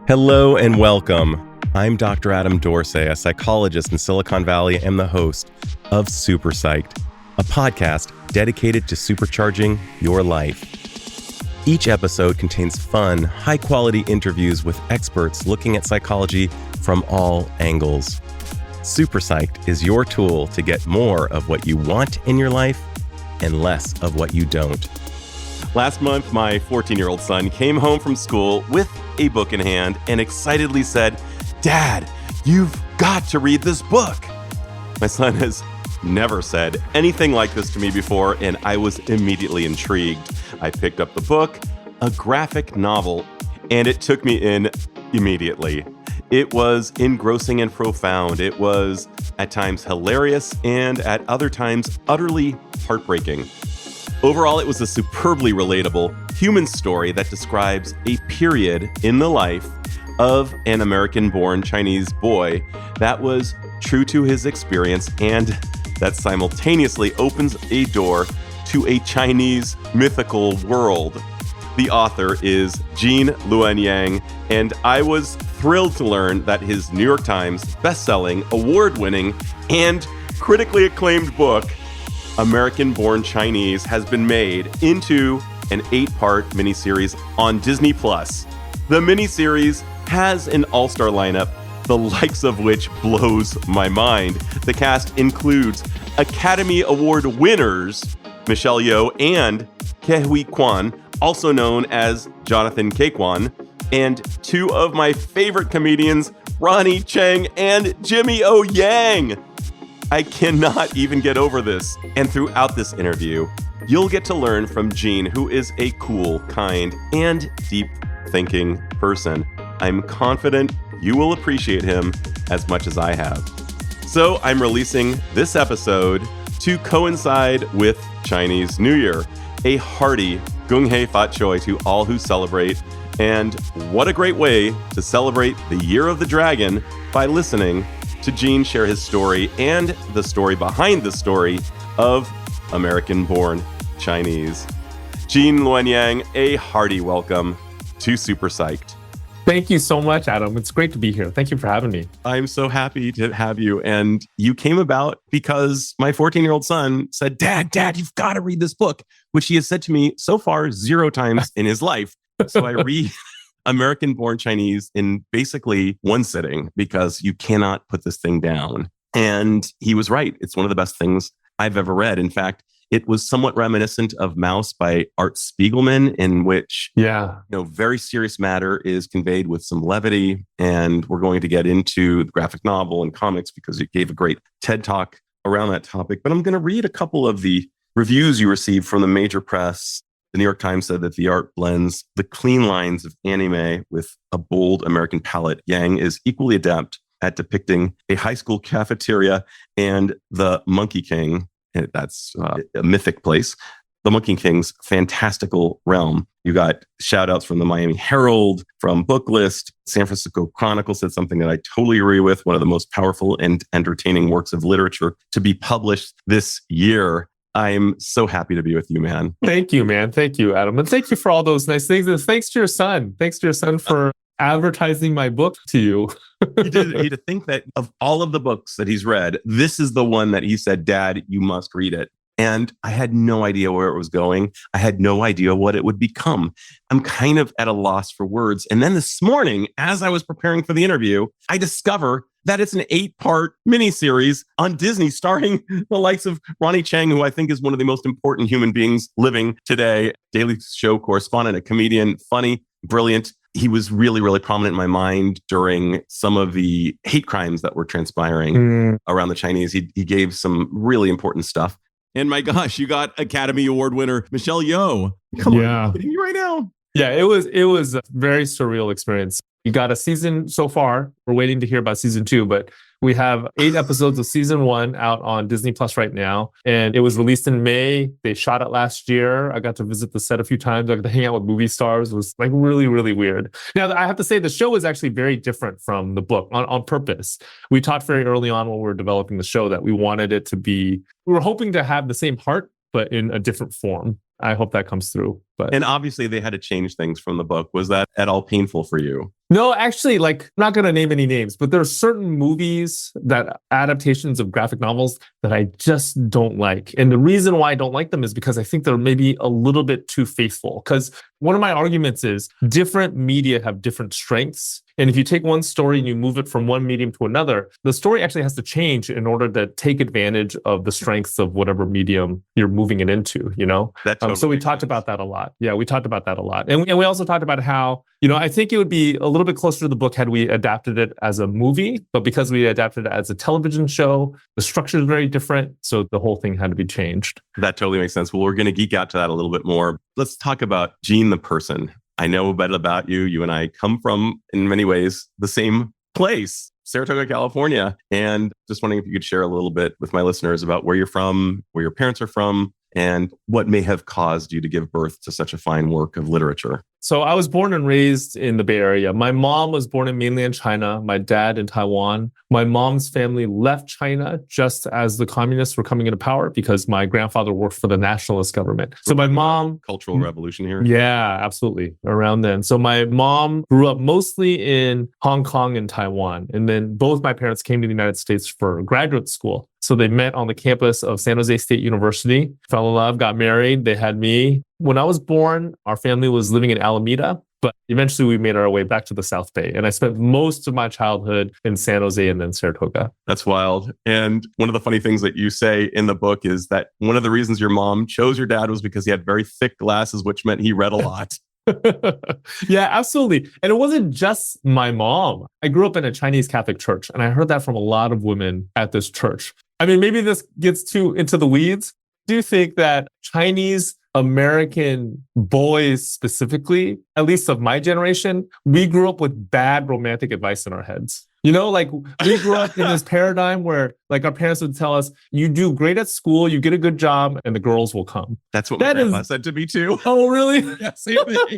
Hello and welcome. I'm Dr. Adam Dorsey, a psychologist in Silicon Valley and the host of Super Psyched, a podcast dedicated to supercharging your life. Each episode contains fun, high-quality interviews with experts looking at psychology from all angles. Super Psyched is your tool to get more of what you want in your life and less of what you don't. Last month, my 14-year-old son came home from school with a book in hand and excitedly said, "Dad, you've got to read this book." My son has never said anything like this to me before, and I was immediately intrigued. I picked up the book, a graphic novel, and it took me in immediately. It was engrossing and profound. It was at times hilarious and at other times utterly heartbreaking. Overall, it was a superbly relatable human story that describes a period in the life of an American-born Chinese boy that was true to his experience and that simultaneously opens a door to a Chinese mythical world. The author is Luen Yang, and I was thrilled to learn that his New York Times best-selling, award-winning, and critically acclaimed book, American-Born Chinese, has been made into an 8-part miniseries on Disney+. The miniseries has an all-star lineup, the likes of which blows my mind. The cast includes Academy Award winners Michelle Yeoh and Ke Huy Quan, also known as Jonathan Kequan, and two of my favorite comedians, Ronnie Cheng and Jimmy O Yang. I cannot even get over this. And throughout this interview, you'll get to learn from Gene, who is a cool, kind, and deep-thinking person. I'm confident you will appreciate him as much as I have. So I'm releasing this episode to coincide with Chinese New Year. A hearty Gung Hay Fat Choy to all who celebrate. And what a great way to celebrate the Year of the Dragon by listening to Gene share his story and the story behind the story of American-born Chinese. Gene Luen Yang, a hearty welcome to Super Psyched. Thank you so much, Adam. It's great to be here. Thank you for having me. I'm so happy to have you. And you came about because my 14-year-old son said, Dad, you've got to read this book, which he has said to me so far 0 times in his life. So I read American-born Chinese in basically one sitting because you cannot put this thing down. And he was right. It's one of the best things I've ever read. In fact, it was somewhat reminiscent of Mouse by Art Spiegelman, in which very serious matter is conveyed with some levity. And we're going to get into the graphic novel and comics because it gave a great TED Talk around that topic. But I'm going to read a couple of the reviews you received from the major press. The New York Times said that the art blends the clean lines of anime with a bold American palette. Yang is equally adept at depicting a high school cafeteria and the Monkey King. That's a mythic place. The Monkey King's fantastical realm. You got shout outs from the Miami Herald, from Booklist. San Francisco Chronicle said something that I totally agree with. One of the most powerful and entertaining works of literature to be published this year. I'm so happy to be with you, man. Thank you, man. Thank you, Adam. And thank you for all those nice things. And thanks to your son. Thanks to your son for advertising my book to you. You to think that of all of the books that he's read, this is the one that he said, Dad, you must read it. And I had no idea where it was going. I had no idea what it would become. I'm kind of at a loss for words. And then this morning, as I was preparing for the interview, I discover that it's an 8-part miniseries on Disney starring the likes of Ronnie Cheng, who I think is one of the most important human beings living today. Daily Show correspondent, a comedian, funny, brilliant. He was really, really prominent in my mind during some of the hate crimes that were transpiring around the Chinese. He gave some really important stuff. And my gosh, you got Academy Award winner Michelle Yeoh. Come on, are you kidding me right now? Yeah, it was a very surreal experience. You got a season so far. We're waiting to hear about season 2, but we have 8 episodes of season 1 out on Disney Plus right now. And it was released in May. They shot it last year. I got to visit the set a few times. I got to hang out with movie stars. It was like really, really weird. Now, I have to say the show is actually very different from the book on purpose. We talked very early on when we were developing the show that we wanted it to be, we were hoping to have the same heart, but in a different form. I hope that comes through. But And obviously they had to change things from the book. Was that at all painful for you? no, actually, like, I'm not going to name any names, but there are certain movies that adaptations of graphic novels that I just don't like. And the reason why I don't like them is because I think they're maybe a little bit too faithful. Because one of my arguments is different media have different strengths. And if you take one story and you move it from one medium to another, the story actually has to change in order to take advantage of the strengths of whatever medium you're moving it into, you know? That totally So we makes talked sense. about that a lot. Yeah, we talked about that a lot. And we also talked about how, I think it would be a little bit closer to the book had we adapted it as a movie, but because we adapted it as a television show, the structure is very different. So the whole thing had to be changed. That totally makes sense. Well, we're going to geek out to that a little bit more. Let's talk about Gene the person. I know a bit about you. You and I come from, in many ways, the same place, Saratoga, California. And just wondering if you could share a little bit with my listeners about where you're from, where your parents are from, and what may have caused you to give birth to such a fine work of literature. So I was born and raised in the Bay Area. My mom was born in mainland China, my dad in Taiwan. My mom's family left China just as the communists were coming into power because my grandfather worked for the nationalist government. So my mom... Cultural revolution here. Yeah, absolutely. Around then. So my mom grew up mostly in Hong Kong and Taiwan. And then both my parents came to the United States for graduate school. So they met on the campus of San Jose State University, fell in love, got married. They had me. When I was born, our family was living in Alameda, but eventually we made our way back to the South Bay. And I spent most of my childhood in San Jose and then Saratoga. That's wild. And one of the funny things that you say in the book is that one of the reasons your mom chose your dad was because he had very thick glasses, which meant he read a lot. Yeah, absolutely. And it wasn't just my mom. I grew up in a Chinese Catholic church, and I heard that from a lot of women at this church. I mean, maybe this gets too into the weeds. I do think that Chinese American boys specifically, at least of my generation, we grew up with bad romantic advice in our heads. Like we grew up in this paradigm where like our parents would tell us, you do great at school, you get a good job, and the girls will come. That's what my grandpa said to me too. Oh, really? Yeah, same thing.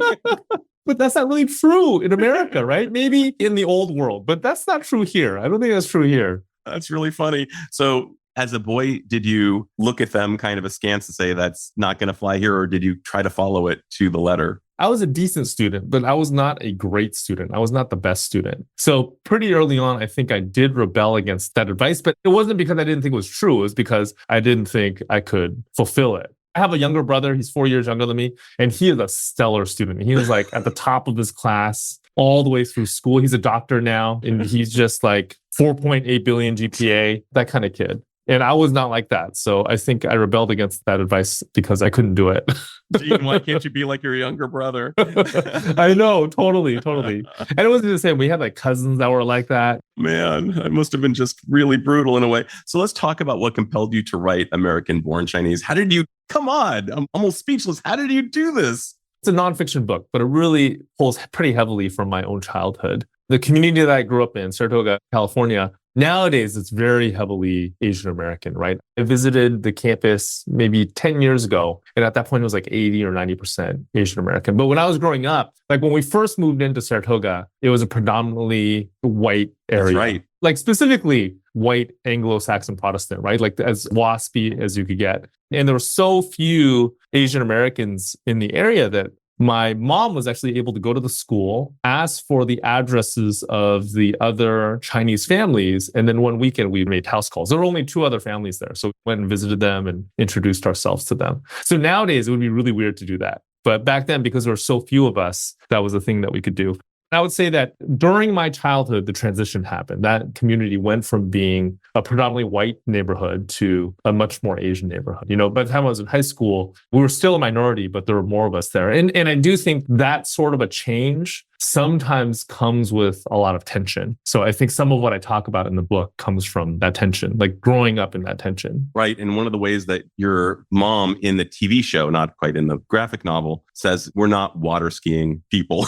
But that's not really true in America, right? Maybe in the old world, but that's not true here. I don't think that's true here. That's really funny. So as a boy, did you look at them kind of askance and say, that's not going to fly here? Or did you try to follow it to the letter? I was a decent student, but I was not a great student. I was not the best student. So pretty early on, I think I did rebel against that advice, but it wasn't because I didn't think it was true. It was because I didn't think I could fulfill it. I have a younger brother. He's 4 years younger than me, and he is a stellar student. He was like at the top of his class all the way through school. He's a doctor now, and he's just like 4.8 billion GPA, that kind of kid. And I was not like that. So I think I rebelled against that advice because I couldn't do it. Gene, why can't you be like your younger brother? I know, totally. And it wasn't the same. We had like cousins that were like that. Man, it must have been just really brutal in a way. So let's talk about what compelled you to write American Born Chinese. How did you, come on, I'm almost speechless. How did you do this? It's a nonfiction book, but it really pulls pretty heavily from my own childhood. The community that I grew up in, Saratoga, California, nowadays it's very heavily Asian American, right? I visited the campus maybe 10 years ago, and at that point it was like 80 or 90% Asian American. But when I was growing up, like when we first moved into Saratoga, it was a predominantly white area. That's right. Like specifically white Anglo-Saxon Protestant, right? Like as waspy as you could get. And there were so few Asian Americans in the area that my mom was actually able to go to the school, ask for the addresses of the other Chinese families, and then one weekend we made house calls. There were only 2 other families there, so we went and visited them and introduced ourselves to them. So nowadays, it would be really weird to do that. But back then, because there were so few of us, that was a thing that we could do. I would say that during my childhood, the transition happened. That community went from being a predominantly white neighborhood to a much more Asian neighborhood. By the time I was in high school, we were still a minority, but there were more of us there. And I do think that sort of a change sometimes comes with a lot of tension. So I think some of what I talk about in the book comes from that tension, like growing up in that tension. Right. And one of the ways that your mom in the TV show, not quite in the graphic novel, says we're not water skiing people.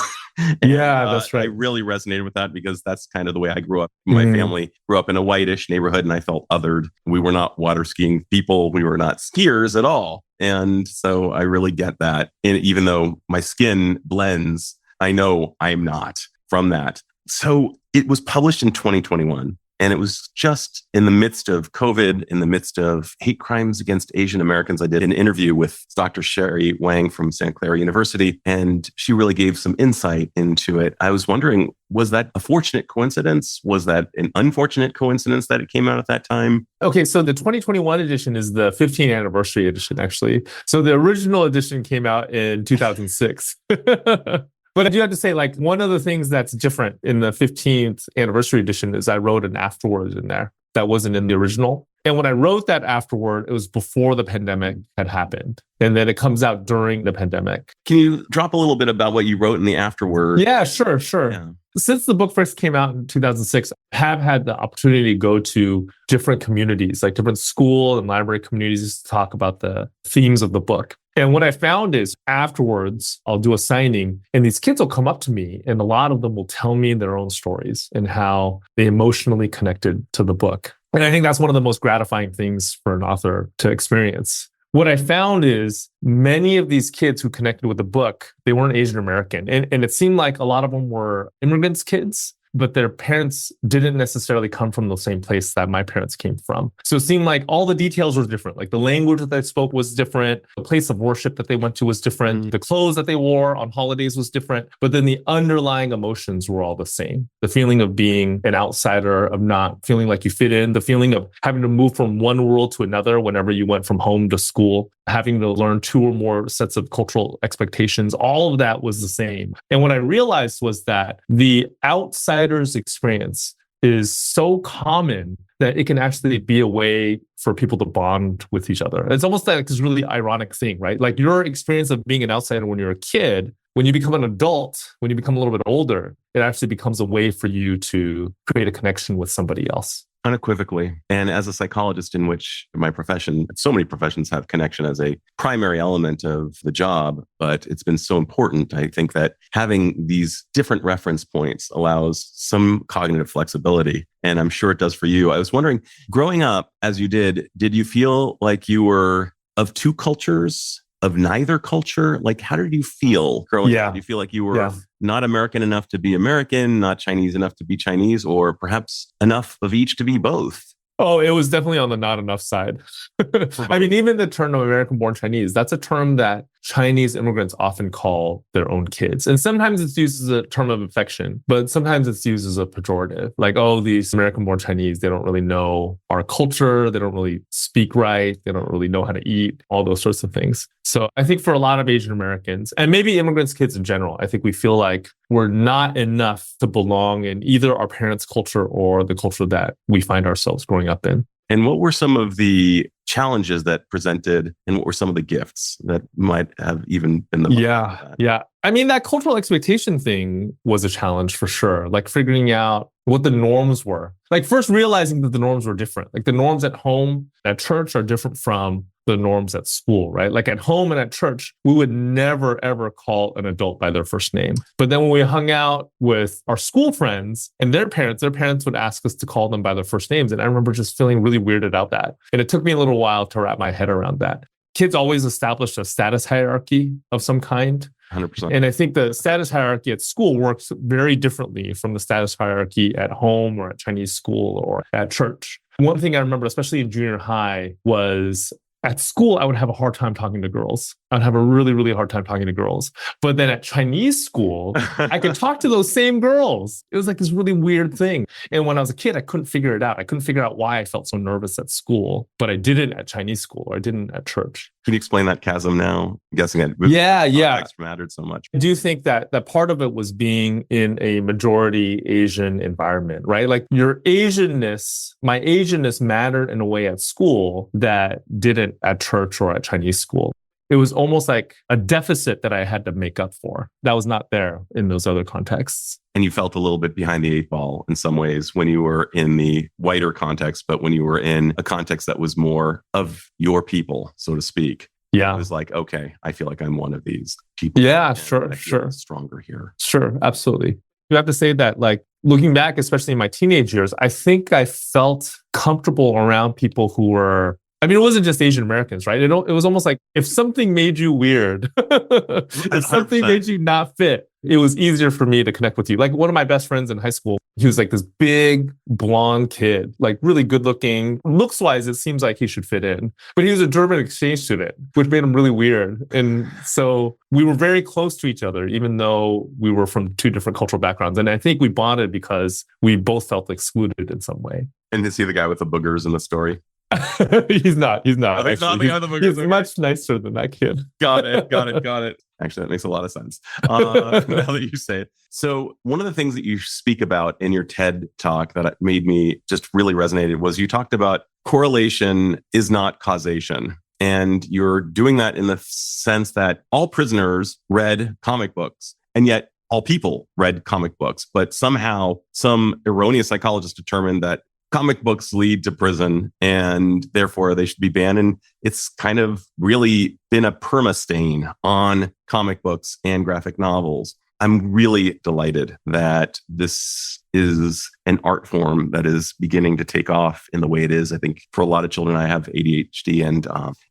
Yeah, that's right. I really resonated with that because that's kind of the way I grew up. My family grew up in a whitish neighborhood and I felt othered. We were not water skiing people. We were not skiers at all. And so I really get that. And even though my skin blends, I know I'm not from that. So it was published in 2021. And it was just in the midst of COVID, in the midst of hate crimes against Asian Americans. I did an interview with Dr. Sherry Wang from Santa Clara University, and she really gave some insight into it. I was wondering, was that a fortunate coincidence? Was that an unfortunate coincidence that it came out at that time? Okay, so the 2021 edition is the 15th anniversary edition, actually. So the original edition came out in 2006. But I do have to say, like, one of the things that's different in the 15th anniversary edition is I wrote an afterword in there that wasn't in the original. And when I wrote that afterword, it was before the pandemic had happened. And then it comes out during the pandemic. Can you drop a little bit about what you wrote in the afterword? Yeah, sure. Yeah. Since the book first came out in 2006, I have had the opportunity to go to different communities, like different school and library communities, to talk about the themes of the book. And what I found is afterwards, I'll do a signing and these kids will come up to me and a lot of them will tell me their own stories and how they emotionally connected to the book. And I think that's one of the most gratifying things for an author to experience. What I found is many of these kids who connected with the book, they weren't Asian American. And it seemed like a lot of them were immigrants' kids, but their parents didn't necessarily come from the same place that my parents came from. So it seemed like all the details were different. Like the language that they spoke was different. The place of worship that they went to was different. The clothes that they wore on holidays was different. But then the underlying emotions were all the same. The feeling of being an outsider, of not feeling like you fit in, the feeling of having to move from one world to another whenever you went from home to school, having to learn two or more sets of cultural expectations, all of that was the same. And what I realized was that the outsider's experience is so common that it can actually be a way for people to bond with each other. It's almost like this really ironic thing, right? Like your experience of being an outsider when you're a kid, when you become an adult, when you become a little bit older, it actually becomes a way for you to create a connection with somebody else. Unequivocally. And as a psychologist, in which my profession, so many professions have connection as a primary element of the job, but it's been so important. I think that having these different reference points allows some cognitive flexibility. And I'm sure it does for you. I was wondering, growing up as you did you feel like you were of two cultures, of neither culture? Like, how did you feel growing up? Do you feel like you were not American enough to be American, not Chinese enough to be Chinese, or perhaps enough of each to be both? Oh, it was definitely on the not enough side. I mean, even the term of American-born Chinese, that's a term that Chinese immigrants often call their own kids. And sometimes it's used as a term of affection, but sometimes it's used as a pejorative. Like, oh, these American-born Chinese, they don't really know our culture. They don't really speak right. They don't really know how to eat, all those sorts of things. So I think for a lot of Asian Americans, and maybe immigrants' kids in general, I think we feel like we're not enough to belong in either our parents' culture or the culture that we find ourselves growing up in. And what were some of the challenges that presented, and what were some of the gifts that might have even been the Yeah. I mean, that cultural expectation thing was a challenge for sure. Like figuring out what the norms were. Like first realizing that the norms were different. Like the norms at home, at church are different from the norms at school, right? Like at home and at church, we would never, ever call an adult by their first name. But then when we hung out with our school friends and their parents would ask us to call them by their first names. And I remember just feeling really weirded about that. And it took me a little while to wrap my head around that. Kids always established a status hierarchy of some kind. 100%. And I think the status hierarchy at school works very differently from the status hierarchy at home or at Chinese school or at church. One thing I remember, especially in junior high, was at school, I would have a hard time talking to girls. I'd have a really, really hard time talking to girls. But then at Chinese school, I could talk to those same girls. It was like this really weird thing. And when I was a kid, I couldn't figure it out. I couldn't figure out why I felt so nervous at school, but I didn't at Chinese school or I didn't at church. Can you explain that chasm now? I'm guessing it mattered so much. I do think that part of it was being in a majority Asian environment, right? Like your Asianness, my Asianness mattered in a way at school that didn't at church or at Chinese school. It was almost like a deficit that I had to make up for. That was not there in those other contexts. And you felt a little bit behind the eight ball in some ways when you were in the whiter context, but when you were in a context that was more of your people, so to speak. Yeah. It was like, okay, I feel like I'm one of these people. Yeah, sure. Stronger here. Sure, absolutely. You have to say that, like, looking back, especially in my teenage years, I think I felt comfortable around people who were, I mean, it wasn't just Asian Americans, right? It was almost like if something made you weird, if something made you not fit, it was easier for me to connect with you. Like one of my best friends in high school, he was like this big blonde kid, like really good looking. Looks wise, it seems like he should fit in. But he was a German exchange student, which made him really weird. And so we were very close to each other, even though we were from two different cultural backgrounds. And I think we bonded because we both felt excluded in some way. And is he the guy with the boogers in the story? He's not. Oh, he's not the guy with the boogers. He's much nicer than that kid. Got it. Actually, that makes a lot of sense now that you say it. So one of the things that you speak about in your TED talk that made me just really resonated was you talked about correlation is not causation. And you're doing that in the sense that all prisoners read comic books, and yet all people read comic books. But somehow some erroneous psychologist determined that comic books lead to prison and therefore they should be banned. And it's kind of really been a perma-stain on comic books and graphic novels. I'm really delighted that this is an art form that is beginning to take off in the way it is. I think for a lot of children, I have ADHD and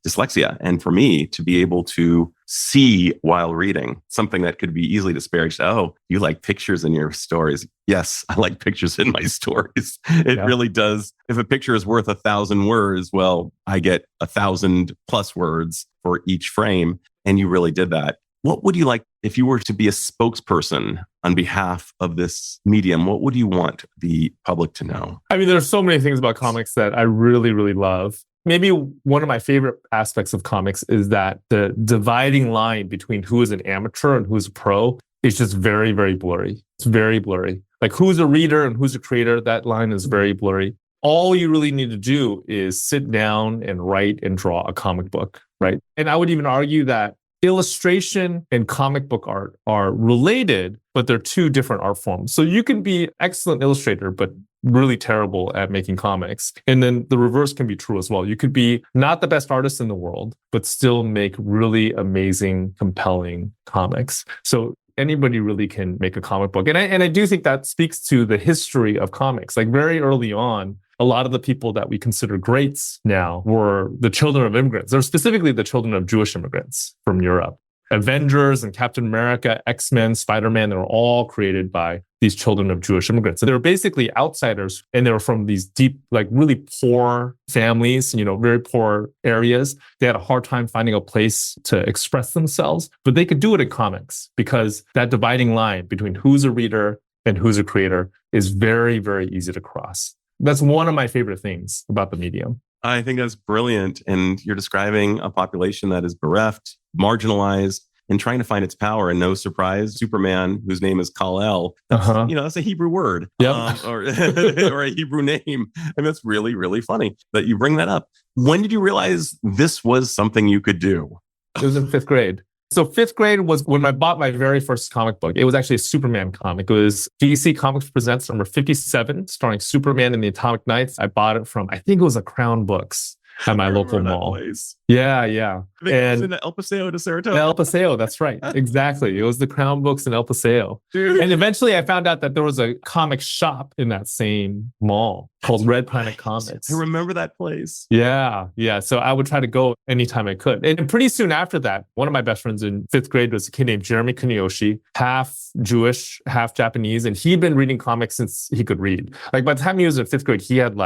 dyslexia. And for me to be able to see while reading something that could be easily disparaged. Oh, you like pictures in your stories. Yes, I like pictures in my stories. It really does. If a picture is worth 1,000 words, well, I get 1,000 plus words for each frame. And you really did that. What would you like if you were to be a spokesperson on behalf of this medium? What would you want the public to know? I mean, there's so many things about comics that I really, really love. Maybe one of my favorite aspects of comics is that the dividing line between who is an amateur and who's a pro is just very, very blurry. It's very blurry. Like who's a reader and who's a creator, that line is very blurry. All you really need to do is sit down and write and draw a comic book, right? And I would even argue that illustration and comic book art are related, but they're two different art forms. So you can be an excellent illustrator, but really terrible at making comics. And then the reverse can be true as well. You could be not the best artist in the world, but still make really amazing, compelling comics. So anybody really can make a comic book. And I do think that speaks to the history of comics. Like very early on, a lot of the people that we consider greats now were the children of immigrants. They're specifically the children of Jewish immigrants from Europe. Avengers and Captain America, X-Men, Spider-Man, they were all created by these children of Jewish immigrants. So they were basically outsiders, and they were from these deep, like really poor families, very poor areas. They had a hard time finding a place to express themselves, but they could do it in comics because that dividing line between who's a reader and who's a creator is very, very easy to cross. That's one of my favorite things about the medium. I think that's brilliant. And you're describing a population that is bereft, marginalized, and trying to find its power. And no surprise, Superman, whose name is Kal-El, that's a Hebrew word, or a Hebrew name. And that's really, really funny that you bring that up. When did you realize this was something you could do? It was in 5th grade. So 5th grade was when I bought my very first comic book. It was actually a Superman comic. It was DC Comics Presents number 57, starring Superman and the Atomic Knights. I bought it from, I think it was a Crown Books at my local mall. Place. Yeah. I think it was in El Paseo de Saratoga. El Paseo, that's right. Exactly. It was the Crown Books in El Paseo. Dude. And eventually I found out that there was a comic shop in that same mall called Red Planet Comics. I remember that place. Yeah. So I would try to go anytime I could. And pretty soon after that, one of my best friends in 5th grade was a kid named Jeremy Kuniyoshi, half Jewish, half Japanese. And he'd been reading comics since he could read. Like by the time he was in 5th grade, he had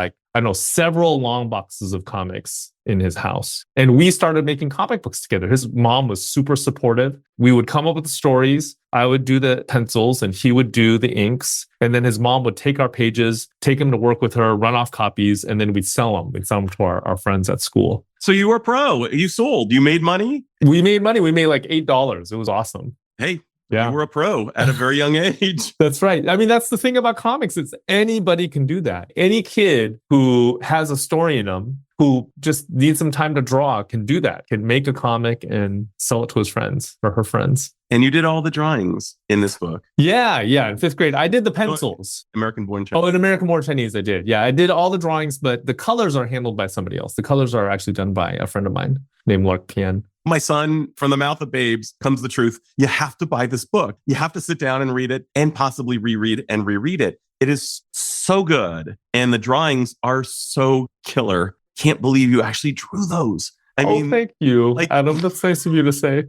several long boxes of comics in his house. And we started making comic books together. His mom was super supportive. We would come up with the stories. I would do the pencils and he would do the inks. And then his mom would take our pages, take them to work with her, run off copies, and then we'd sell them. We'd sell them to our friends at school. So you were a pro. You sold. You made money? We made money. We made like $8. It was awesome. Hey. Yeah. You were a pro at a very young age. That's right. I mean, that's the thing about comics. It's anybody can do that. Any kid who has a story in them, who just needs some time to draw, can do that, can make a comic and sell it to his friends or her friends. And you did all the drawings in this book. Yeah. In 5th grade, I did the pencils. American-born Chinese. Oh, in American-born Chinese, I did. Yeah, I did all the drawings, but the colors are handled by somebody else. The colors are actually done by a friend of mine named Lark Pian. My son, from the mouth of babes comes the truth. You have to buy this book. You have to sit down and read it and possibly reread and reread it. It is so good. And the drawings are so killer. Can't believe you actually drew those. I Oh, mean, thank you, like, Adam. That's nice of you to say.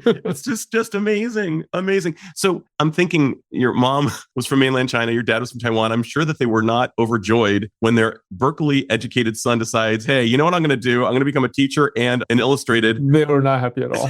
it's just amazing. Amazing. So I'm thinking your mom was from mainland China, your dad was from Taiwan. I'm sure that they were not overjoyed when their Berkeley educated son decides, hey, you know what I'm going to do? I'm going to become a teacher and an illustrated. They were not happy at all.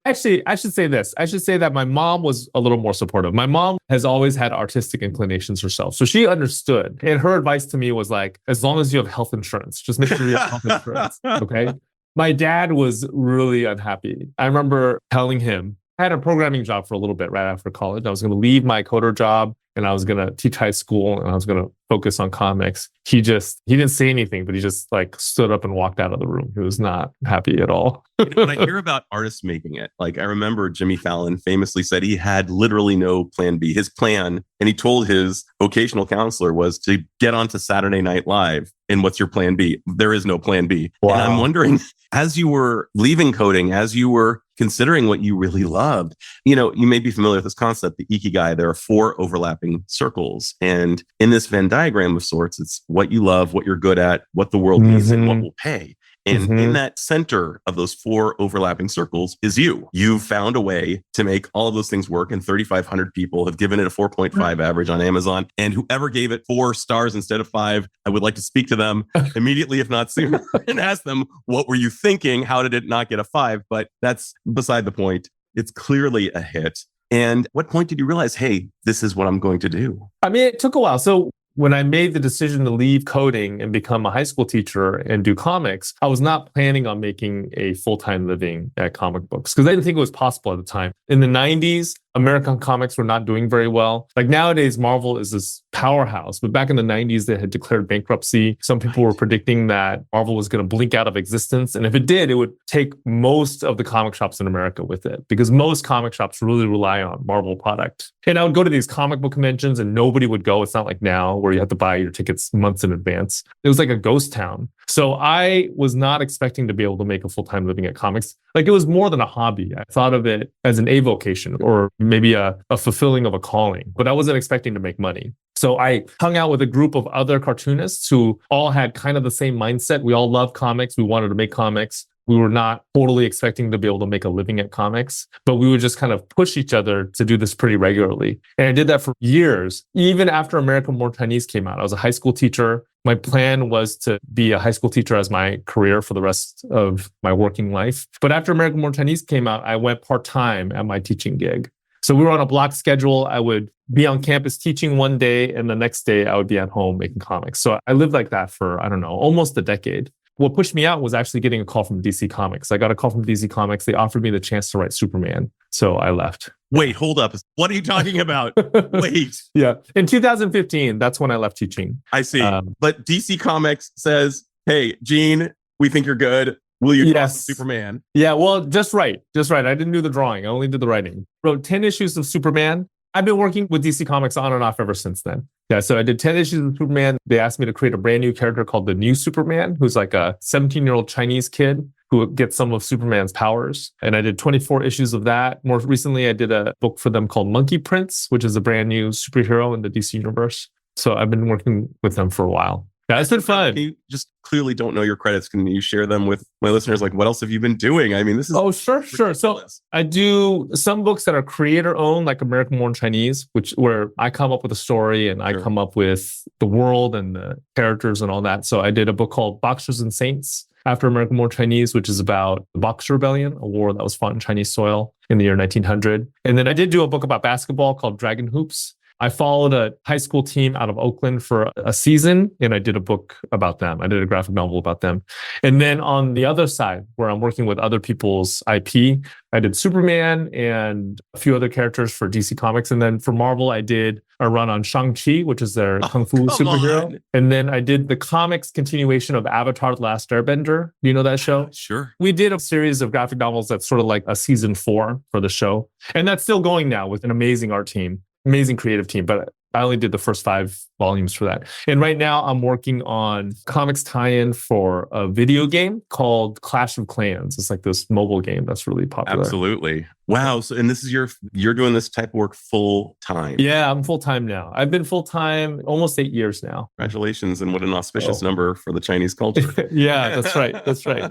Actually, I should say this. I should say that my mom was a little more supportive. My mom has always had artistic inclinations herself. So she understood. And her advice to me was like, as long as you have health insurance, just make sure you have health insurance. Okay. My dad was really unhappy. I remember telling him, I had a programming job for a little bit right after college. I was going to leave my coder job and I was going to teach high school and I was going to focus on comics. He didn't say anything, but he just like stood up and walked out of the room. He was not happy at all. When I hear about artists making it, like I remember Jimmy Fallon famously said he had literally no plan B. His plan, and he told his vocational counselor, was to get onto Saturday Night Live. And what's your plan B? There is no plan B. Wow. And I'm wondering, as you were leaving coding, as you were considering what you really loved, you may be familiar with this concept, the Ikigai. There are 4 overlapping circles. And in this Venn diagram of sorts, it's what you love, what you're good at, what the world needs, and what will pay. And in that center of those 4 overlapping circles is you. You've found a way to make all of those things work. And 3,500 people have given it a 4.5 average on Amazon. And whoever gave it 4 stars instead of 5, I would like to speak to them immediately, if not sooner, and ask them, what were you thinking? How did it not get a 5? But that's beside the point. It's clearly a hit. And what point did you realize, hey, this is what I'm going to do? I mean, it took a while. So when I made the decision to leave coding and become a high school teacher and do comics, I was not planning on making a full-time living at comic books because I didn't think it was possible at the time. In the 90s, American comics were not doing very well. Like nowadays, Marvel is this powerhouse, but back in the 90s, they had declared bankruptcy. Some people were predicting that Marvel was going to blink out of existence. And if it did, it would take most of the comic shops in America with it because most comic shops really rely on Marvel product. And I would go to these comic book conventions and nobody would go. It's not like now where you have to buy your tickets months in advance. It was like a ghost town. So I was not expecting to be able to make a full-time living at comics. Like it was more than a hobby. I thought of it as an avocation or maybe a fulfilling of a calling, but I wasn't expecting to make money. So I hung out with a group of other cartoonists who all had kind of the same mindset. We all loved comics. We wanted to make comics. We were not totally expecting to be able to make a living at comics, but we would just kind of push each other to do this pretty regularly. And I did that for years. Even after American Born Chinese came out, I was a high school teacher. My plan was to be a high school teacher as my career for the rest of my working life. But after American Born Chinese came out, I went part-time at my teaching gig. So we were on a block schedule. I would be on campus teaching one day, and the next day I would be at home making comics. So I lived like that for, I don't know, almost a decade. What pushed me out was actually getting a call from DC Comics. I got a call from DC Comics. They offered me the chance to write Superman. So I left. Wait, hold up. What are you talking about? Wait. Yeah. In 2015, that's when I left teaching. I see. But DC Comics says, hey, Gene, we think you're good. Will you draw Superman? Yeah, well, just right. I didn't do the drawing. I only did the writing. Wrote 10 issues of Superman. I've been working with DC Comics on and off ever since then. Yeah, so I did 10 issues of Superman. They asked me to create a brand new character called the New Superman, who's like a 17-year-old Chinese kid who gets some of Superman's powers. And I did 24 issues of that. More recently, I did a book for them called Monkey Prince, which is a brand new superhero in the DC universe. So I've been working with them for a while. Yeah, it's been fun. You just clearly don't know your credits. Can you share them with my listeners? Like, what else have you been doing? I mean, this is... Oh, sure. So I do some books that are creator owned, like American Born Chinese, where I come up with a story and I come up with the world and the characters and all that. So I did a book called Boxers and Saints after American Born Chinese, which is about the Boxer Rebellion, a war that was fought in Chinese soil in the year 1900. And then I did do a book about basketball called Dragon Hoops. I followed a high school team out of Oakland for a season, and I did a book about them. I did a graphic novel about them. And then on the other side, where I'm working with other people's IP, I did Superman and a few other characters for DC Comics. And then for Marvel, I did a run on Shang-Chi, which is their Kung Fu superhero. On. And then I did the comics continuation of Avatar: The Last Airbender. Do you know that show? Sure. We did a series of graphic novels that's sort of like a season 4 for the show. And that's still going now with an amazing art team. Amazing creative team. But I only did the first 5 volumes for that. And right now I'm working on comics tie-in for a video game called Clash of Clans. It's like this mobile game that's really popular. Absolutely. Wow. So, and this is you're doing this type of work full time. Yeah, I'm full-time now. I've been full-time almost 8 years now. Congratulations. And what an auspicious number for the Chinese culture. Yeah, that's right. That's right.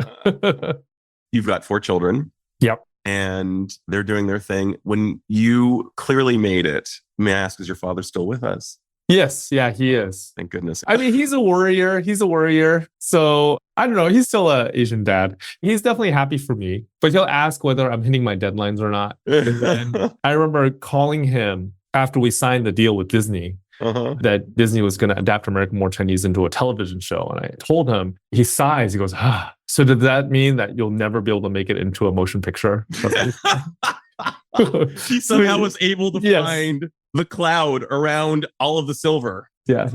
You've got 4 children. Yep. And they're doing their thing. When you clearly made it, may I ask, is your father still with us? Yes. Yeah, he is. Thank goodness. I mean, he's a worrier. So I don't know. He's still an Asian dad. He's definitely happy for me, but he'll ask whether I'm hitting my deadlines or not. And I remember calling him after we signed the deal with Disney. That Disney was going to adapt American Born Chinese into a television show. And I told him, he sighs, he goes, so did that mean that you'll never be able to make it into a motion picture? He somehow was able to find the cloud around all of the silver. Yeah.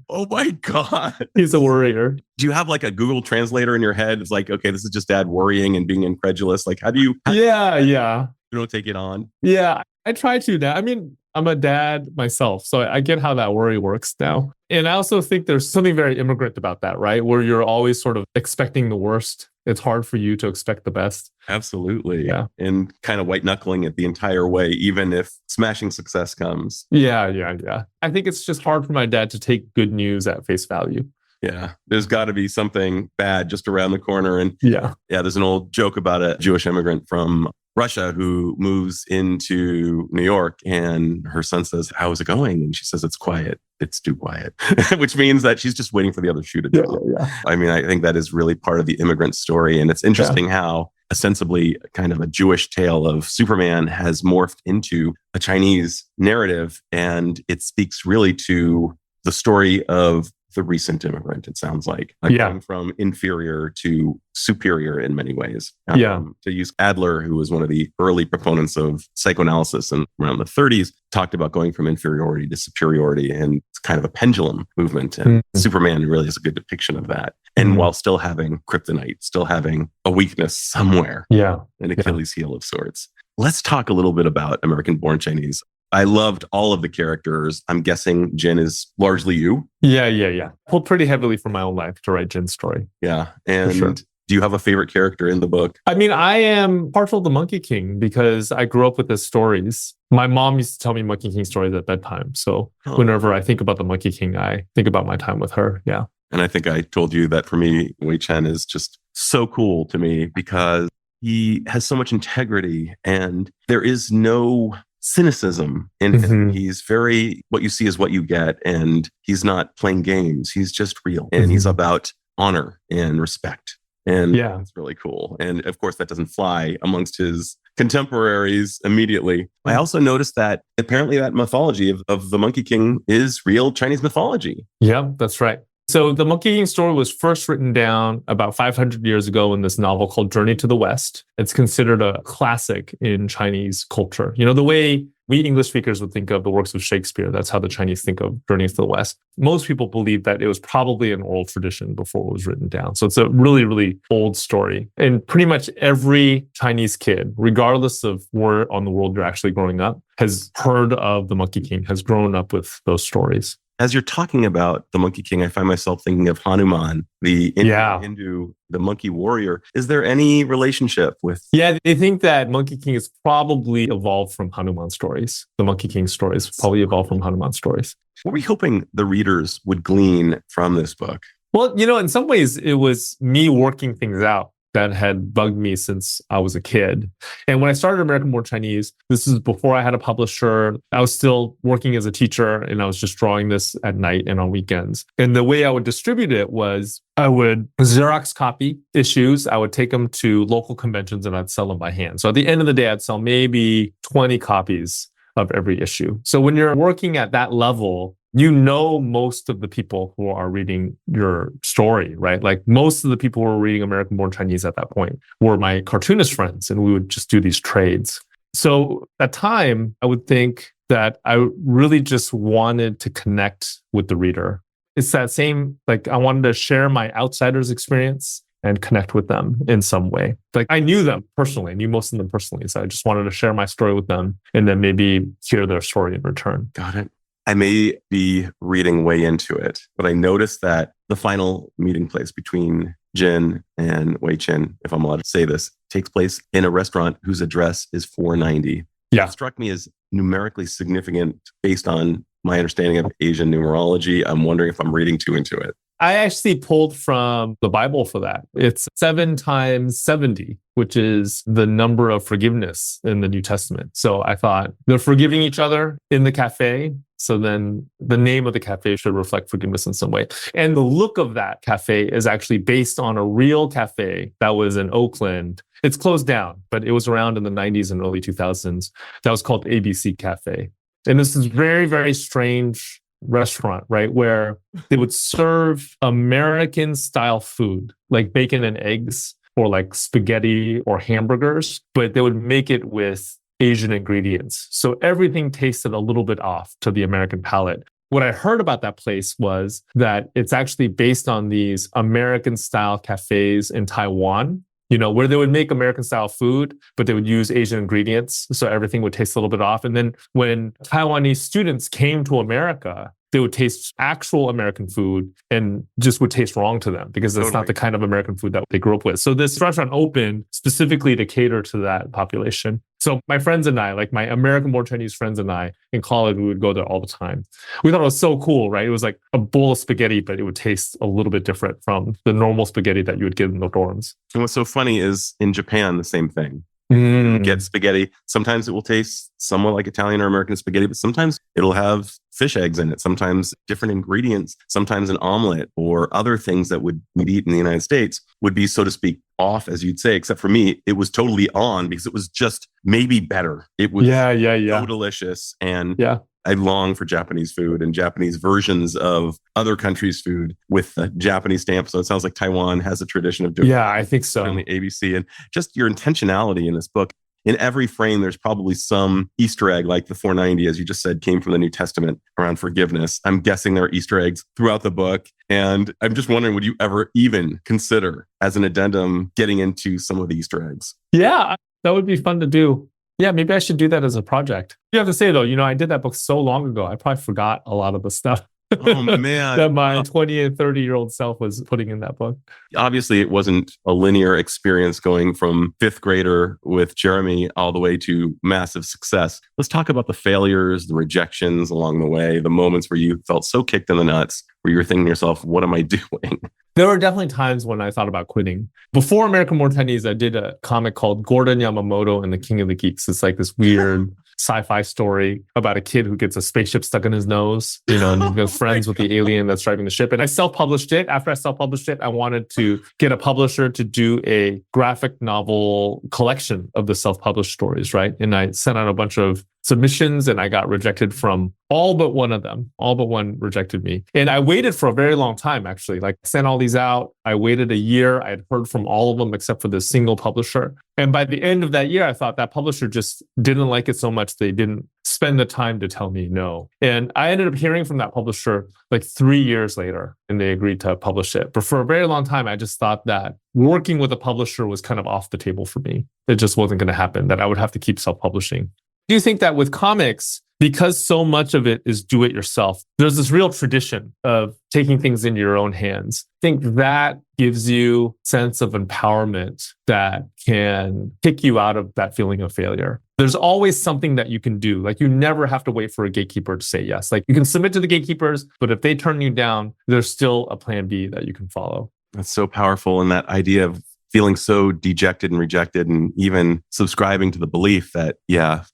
Oh my God. He's a worrier. Do you have like a Google translator in your head? It's like, okay, this is just dad worrying and being incredulous. Like, how do you you don't take it on? Yeah, I try to now. I mean, I'm a dad myself, so I get how that worry works now. And I also think there's something very immigrant about that, right? Where you're always sort of expecting the worst. It's hard for you to expect the best. Absolutely. Yeah. And kind of white knuckling it the entire way, even if smashing success comes. Yeah. I think it's just hard for my dad to take good news at face value. Yeah. There's got to be something bad just around the corner. And yeah, there's an old joke about a Jewish immigrant from Russia who moves into New York, and her son says, "How is it going?" And she says, "It's quiet. It's too quiet," which means that she's just waiting for the other shoe to drop. Yeah. I mean, I think that is really part of the immigrant story. And it's interesting how ostensibly kind of a Jewish tale of Superman has morphed into a Chinese narrative. And it speaks really to the story of the recent immigrant, it sounds like. Going from inferior to superior in many ways. To use Adler, who was one of the early proponents of psychoanalysis and around the 30s, talked about going from inferiority to superiority, and it's kind of a pendulum movement. And Superman really is a good depiction of that. And while still having kryptonite, still having a weakness somewhere, an Achilles heel of sorts. Let's talk a little bit about American Born Chinese. I loved all of the characters. I'm guessing Jin is largely you. Yeah. Pulled pretty heavily from my own life to write Jin's story. Yeah. And do you have a favorite character in the book? I mean, I am partial to Monkey King because I grew up with his stories. My mom used to tell me Monkey King stories at bedtime. So whenever I think about the Monkey King, I think about my time with her. Yeah. And I think I told you that for me, Wei Chen is just so cool to me because he has so much integrity and there is no cynicism in him. He's very, what you see is what you get, and he's not playing games. He's just real, and he's about honor and respect. And it's really cool. And of course, that doesn't fly amongst his contemporaries immediately. I also noticed that apparently that mythology of the Monkey King is real Chinese mythology. Yeah, that's right. So the Monkey King story was first written down about 500 years ago in this novel called Journey to the West. It's considered a classic in Chinese culture. You know, the way we English speakers would think of the works of Shakespeare, that's how the Chinese think of Journey to the West. Most people believe that it was probably an oral tradition before it was written down. So it's a really, really old story. And pretty much every Chinese kid, regardless of where on the world you're actually growing up, has heard of the Monkey King, has grown up with those stories. As you're talking about the Monkey King, I find myself thinking of Hanuman, the Hindu, the monkey warrior. Is there any relationship with? Yeah, they think that Monkey King is probably evolved from Hanuman stories. The Monkey King stories probably evolved from Hanuman stories. What were you hoping the readers would glean from this book? Well, you know, in some ways, it was me working things out that had bugged me since I was a kid. And when I started American Born Chinese, this is before I had a publisher. I was still working as a teacher and I was just drawing this at night and on weekends. And the way I would distribute it was I would Xerox copy issues. I would take them to local conventions and I'd sell them by hand. So at the end of the day, I'd sell maybe 20 copies of every issue. So when you're working at that level, you know most of the people who are reading your story, right? Like most of the people who were reading American Born Chinese at that point were my cartoonist friends, and we would just do these trades. So at time, I would think that I really just wanted to connect with the reader. It's that same, like I wanted to share my outsider's experience and connect with them in some way. Like I knew them personally, I knew most of them personally. So I just wanted to share my story with them and then maybe hear their story in return. Got it. I may be reading way into it, but I noticed that the final meeting place between Jin and Wei Chin, if I'm allowed to say this, takes place in a restaurant whose address is 490. Yeah. It struck me as numerically significant based on my understanding of Asian numerology. I'm wondering if I'm reading too into it. I actually pulled from the Bible for that. It's 7 times 70, which is the number of forgiveness in the New Testament. So I thought they're forgiving each other in the cafe. So then the name of the cafe should reflect forgiveness in some way. And the look of that cafe is actually based on a real cafe that was in Oakland. It's closed down, but it was around in the 90s and early 2000s. That was called ABC Cafe. And this is very, very strange restaurant, right? Where they would serve American style food, like bacon and eggs, or like spaghetti or hamburgers, but they would make it with Asian ingredients. So everything tasted a little bit off to the American palate. What I heard about that place was that it's actually based on these American style cafes in Taiwan, where they would make American style food, but they would use Asian ingredients. So everything would taste a little bit off. And then when Taiwanese students came to America, they would taste actual American food and just would taste wrong to them because that's not the kind of American food that they grew up with. So this restaurant opened specifically to cater to that population. So my friends and I, like my American-born Chinese friends and I, in college, we would go there all the time. We thought it was so cool, right? It was like a bowl of spaghetti, but it would taste a little bit different from the normal spaghetti that you would get in the dorms. And what's so funny is in Japan, the same thing. Get spaghetti. Sometimes it will taste somewhat like Italian or American spaghetti, but sometimes it'll have fish eggs in it. Sometimes different ingredients, sometimes an omelet or other things that we'd eat in the United States would be, so to speak, off, as you'd say. Except for me, it was totally on because it was just maybe better. It was so delicious. And I long for Japanese food and Japanese versions of other countries' food with a Japanese stamp. So it sounds like Taiwan has a tradition of doing I think so. On the ABC. And just your intentionality in this book. In every frame, there's probably some Easter egg, like the 490, as you just said, came from the New Testament around forgiveness. I'm guessing there are Easter eggs throughout the book. And I'm just wondering, would you ever even consider, as an addendum, getting into some of the Easter eggs? Yeah, that would be fun to do. Yeah, maybe I should do that as a project. You have to say, though, I did that book so long ago, I probably forgot a lot of the stuff. Oh, man. that my 20 and 30-year-old self was putting in that book. Obviously, it wasn't a linear experience going from fifth grader with Jeremy all the way to massive success. Let's talk about the failures, the rejections along the way, the moments where you felt so kicked in the nuts, where you were thinking to yourself, what am I doing? There were definitely times when I thought about quitting. Before American-Born Chinese, I did a comic called Gordon Yamamoto and the King of the Geeks. It's like this weird sci-fi story about a kid who gets a spaceship stuck in his nose, and he becomes friends with the alien that's driving the ship. And I self-published it. After I self-published it, I wanted to get a publisher to do a graphic novel collection of the self-published stories, right? And I sent out a bunch of submissions and I got rejected from all but one of them. All but one rejected me. And I waited for a very long time, actually. Like, sent all these out. I waited a year. I had heard from all of them except for this single publisher. And by the end of that year, I thought that publisher just didn't like it so much they didn't spend the time to tell me no. And I ended up hearing from that publisher like 3 years later, and they agreed to publish it. But for a very long time, I just thought that working with a publisher was kind of off the table for me. It just wasn't going to happen, that I would have to keep self-publishing. Do you think that with comics, because so much of it is do it yourself, there's this real tradition of taking things into your own hands? I think that gives you a sense of empowerment that can kick you out of that feeling of failure. There's always something that you can do. Like, you never have to wait for a gatekeeper to say yes. Like, you can submit to the gatekeepers, but if they turn you down, there's still a plan B that you can follow. That's so powerful. And that idea of feeling so dejected and rejected, and even subscribing to the belief that,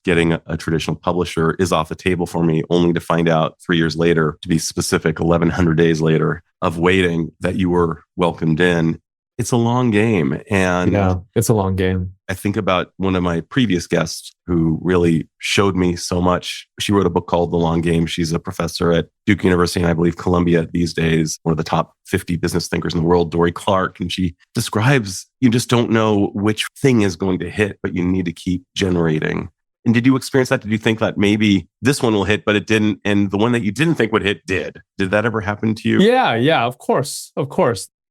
getting a traditional publisher is off the table for me, only to find out 3 years later, to be specific, 1,100 days later of waiting, that you were welcomed in. It's a long game. And it's a long game. I think about one of my previous guests who really showed me so much. She wrote a book called The Long Game. She's a professor at Duke University and I believe Columbia these days, one of the top 50 business thinkers in the world, Dory Clark. And she describes, you just don't know which thing is going to hit, but you need to keep generating. And did you experience that? Did you think that maybe this one will hit, but it didn't, and the one that you didn't think would hit did? Did that ever happen to you? Yeah, of course.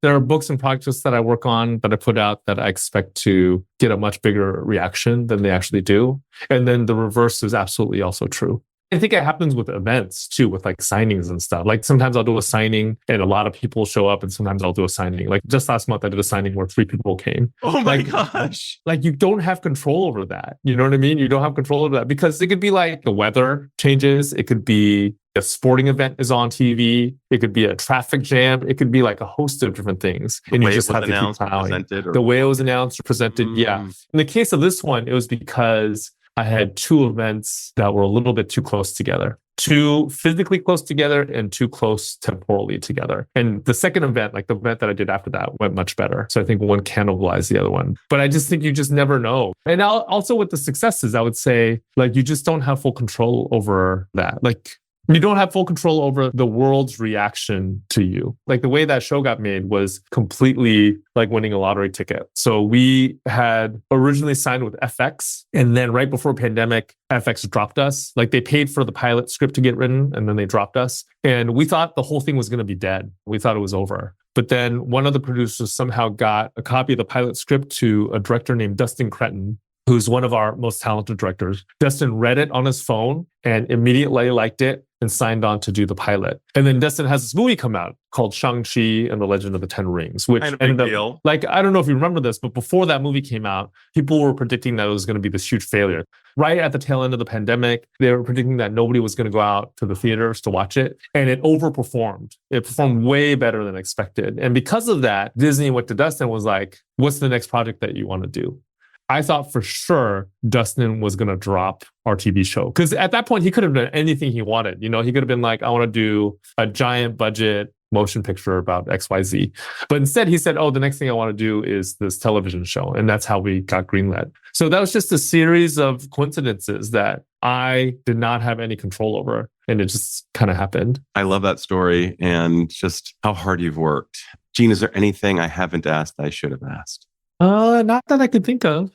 There are books and projects that I work on that I put out that I expect to get a much bigger reaction than they actually do. And then the reverse is absolutely also true. I think it happens with events too, with like signings and stuff. Like sometimes I'll do a signing and a lot of people show up, and sometimes I'll do a signing. Like just last month, I did a signing where 3 people came. Oh my Like, gosh. like you don't have control over that. You know what I mean? You don't have control over that because it could be like the weather changes. It could be a sporting event is on TV. It could be a traffic jam. It could be like a host of different things. And you just have to keep plowing. The way it was announced or presented. Yeah. In the case of this one, it was because I had 2 events that were a little bit too close together, too physically close together and too close temporally together. And the second event, like the event that I did after that, went much better. So I think one cannibalized the other one. But I just think you just never know. And also with the successes, I would say like you just don't have full control over that. Like you don't have full control over the world's reaction to you. Like the way that show got made was completely like winning a lottery ticket. So we had originally signed with FX, and then right before pandemic, FX dropped us. Like they paid for the pilot script to get written, and then they dropped us. And we thought the whole thing was going to be dead. We thought it was over. But then one of the producers somehow got a copy of the pilot script to a director named Dustin Cretton, who's one of our most talented directors. Dustin read it on his phone and immediately liked it and signed on to do the pilot. And then Dustin has this movie come out called Shang-Chi and the Legend of the Ten Rings, which ended up, like, I don't know if you remember this, but before that movie came out, people were predicting that it was going to be this huge failure. Right at the tail end of the pandemic, they were predicting that nobody was going to go out to the theaters to watch it. And it overperformed. It performed way better than expected. And because of that, Disney went to Dustin and was like, what's the next project that you want to do? I thought for sure Dustin was going to drop our TV show. Because at that point, he could have done anything he wanted. You know, he could have been like, I want to do a giant budget motion picture about XYZ. But instead, he said, oh, the next thing I want to do is this television show. And that's how we got greenlit. So that was just a series of coincidences that I did not have any control over. And it just kind of happened. I love that story and just how hard you've worked. Gene, is there anything I haven't asked I should have asked? Not that I could think of.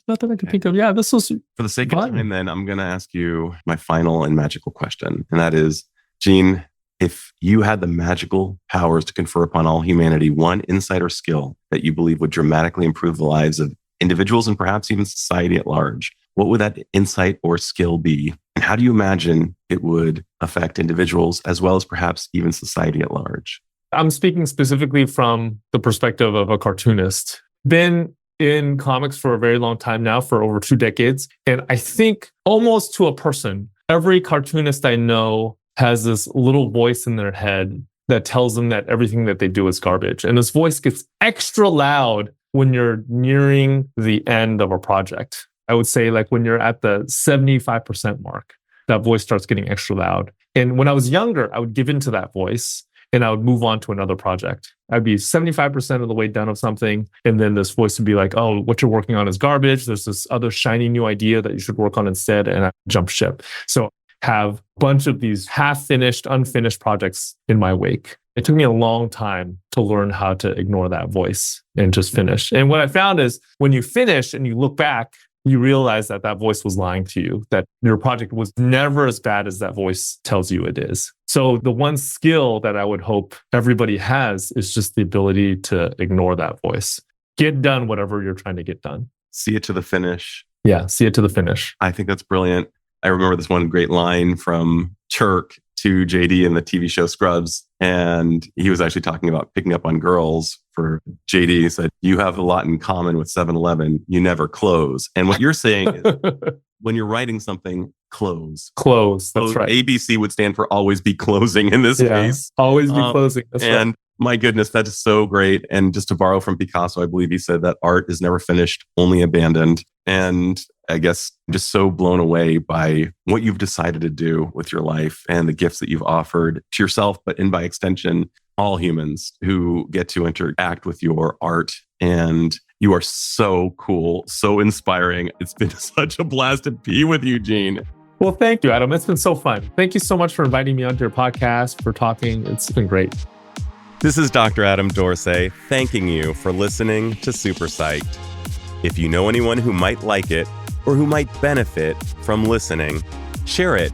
Yeah, this was for the sake of time. Then I'm going to ask you my final and magical question. And that is, Gene, if you had the magical powers to confer upon all humanity one insight or skill that you believe would dramatically improve the lives of individuals and perhaps even society at large, what would that insight or skill be? And how do you imagine it would affect individuals as well as perhaps even society at large? I'm speaking specifically from the perspective of a cartoonist. Been in comics for a very long time now, for over 2 decades. And I think almost to a person, every cartoonist I know has this little voice in their head that tells them that everything that they do is garbage. And this voice gets extra loud when you're nearing the end of a project. I would say like when you're at the 75% mark, that voice starts getting extra loud. And when I was younger, I would give in to that voice and I would move on to another project. I'd be 75% of the way done of something. And then this voice would be like, oh, what you're working on is garbage. There's this other shiny new idea that you should work on instead. And I jump ship. So have a bunch of these half-finished, unfinished projects in my wake. It took me a long time to learn how to ignore that voice and just finish. And what I found is when you finish and you look back, you realize that that voice was lying to you, that your project was never as bad as that voice tells you it is. So the one skill that I would hope everybody has is just the ability to ignore that voice. Get done whatever you're trying to get done. See it to the finish. Yeah, see it to the finish. I think that's brilliant. I remember this one great line from Chirk to JD in the TV show Scrubs. And he was actually talking about picking up on girls for JD. He said, you have a lot in common with 7-Eleven. You never close. And what you're saying is when you're writing something, close. That's right. ABC would stand for always be closing in this case. Always be closing. That's and right. My goodness, that is so great. And just to borrow from Picasso, I believe he said that art is never finished, only abandoned. And I guess I'm just so blown away by what you've decided to do with your life and the gifts that you've offered to yourself, but in by extension, all humans who get to interact with your art. And you are so cool, so inspiring. It's been such a blast to be with you, Gene. Well, thank you, Adam. It's been so fun. Thank you so much for inviting me onto your podcast, for talking. It's been great. This is Dr. Adam Dorsey thanking you for listening to Super Psyched. If you know anyone who might like it or who might benefit from listening, share it.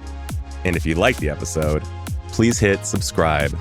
And if you like the episode, please hit subscribe.